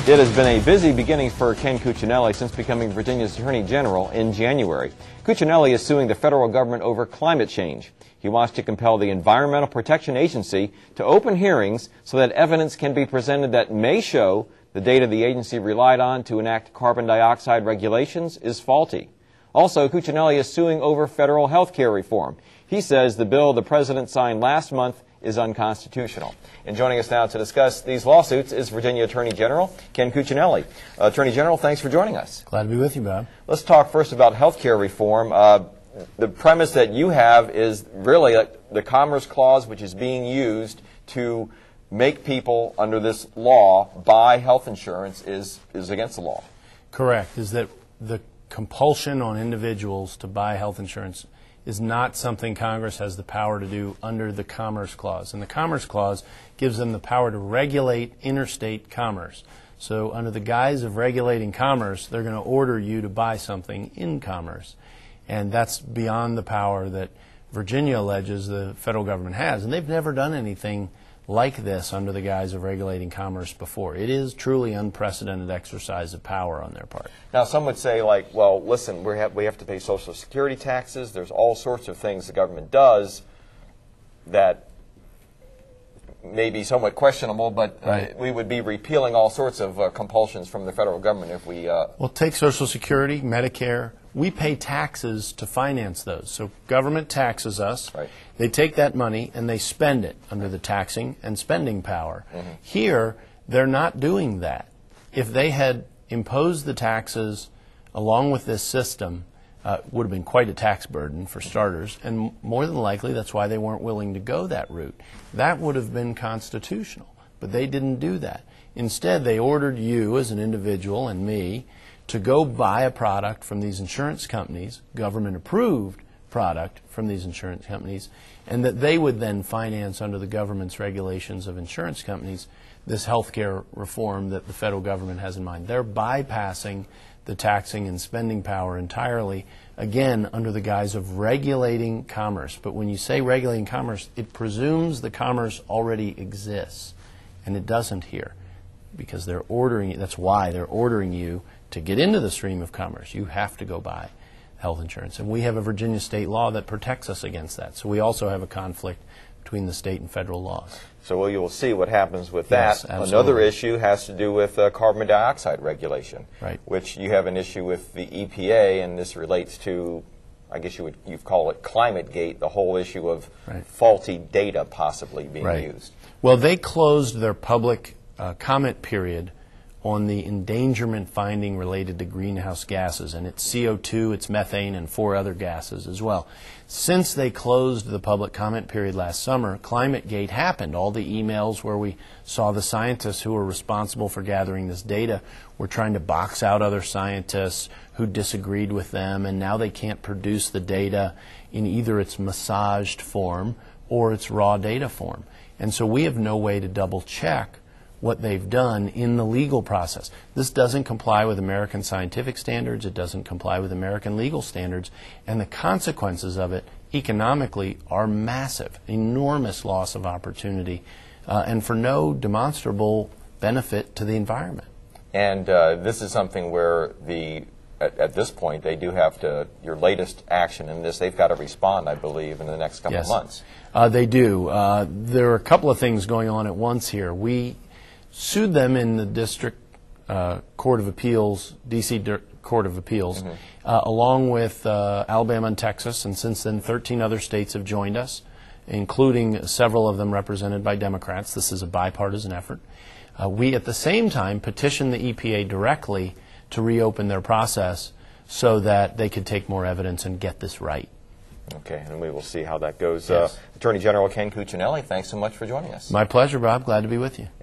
It has been a busy beginning for Ken Cuccinelli since becoming Virginia's Attorney General in January. Cuccinelli is suing the federal government over climate change. He wants to compel the Environmental Protection Agency to open hearings so that evidence can be presented that may show the data the agency relied on to enact carbon dioxide regulations is faulty. Also, Cuccinelli is suing over federal health care reform. He says the bill the president signed last month is unconstitutional. And joining us now to discuss these lawsuits is Virginia Attorney General Ken Cuccinelli. Attorney General, thanks for joining us. Glad to be with you, Bob. Let's talk first about health care reform. The premise that you have is really the Commerce Clause, which is being used to make people under this law buy health insurance is against the law. Correct. Is that the compulsion on individuals to buy health insurance is not something Congress has the power to do under the Commerce Clause. And the Commerce Clause gives them the power to regulate interstate commerce. So under the guise of regulating commerce, they're going to order you to buy something in commerce. And that's beyond the power that Virginia alleges the federal government has. And they've never done anything like this under the guise of regulating commerce before. It is truly unprecedented exercise of power on their part. Now, some would say, like, well, listen, we have to pay Social Security taxes. There's all sorts of things the government does that may be somewhat questionable, but right. We would be repealing all sorts of compulsions from the federal government if we... Well, take Social Security, Medicare. We pay taxes to finance those. So government taxes us. Right. They take that money and they spend it under the taxing and spending power. Mm-hmm. Here, they're not doing that. If they had imposed the taxes along with this system, would have been quite a tax burden for starters, and more than likely that's why they weren't willing to go that route. That would have been constitutional, but they didn't do that. Instead, they ordered you as an individual and me to go buy a product from these insurance companies, government-approved product from these insurance companies, and that they would then finance under the government's regulations of insurance companies this health care reform that the federal government has in mind. They're bypassing the taxing and spending power entirely, again, under the guise of regulating commerce. But when you say regulating commerce, it presumes the commerce already exists, and it doesn't here, because they're ordering, that's why they're ordering you to get into the stream of commerce. You have to go buy health insurance. And we have a Virginia state law that protects us against that. So we also have a conflict between the state and federal laws. So you will see what happens with that. Yes, absolutely. Another issue has to do with carbon dioxide regulation, right, which you have an issue with the EPA, and this relates to, I guess you'd call it ClimateGate, the whole issue of right, faulty data possibly being right, used. Well, they closed their public comment period on the endangerment finding related to greenhouse gases, and it's CO2, it's methane, and 4 other gases as well. Since they closed the public comment period last summer, ClimateGate happened. All the emails where we saw the scientists who were responsible for gathering this data were trying to box out other scientists who disagreed with them, and now they can't produce the data in either its massaged form or its raw data form. And so we have no way to double check what they've done in the legal process. This doesn't comply with American scientific standards, it doesn't comply with American legal standards, and the consequences of it economically are massive, enormous loss of opportunity, and for no demonstrable benefit to the environment. And this is something where at this point they do have to, your latest action in this, they've got to respond, I believe, in the next couple of months. They do. There are a couple of things going on at once here. We sued them in the District Court of Appeals, D.C. Court of Appeals, along with Alabama and Texas, and since then 13 other states have joined us, including several of them represented by Democrats. This is a bipartisan effort. We, at the same time, petitioned the EPA directly to reopen their process so that they could take more evidence and get this right. Okay, and we will see how that goes. Yes. Attorney General Ken Cuccinelli, thanks so much for joining us. My pleasure, Bob. Glad to be with you.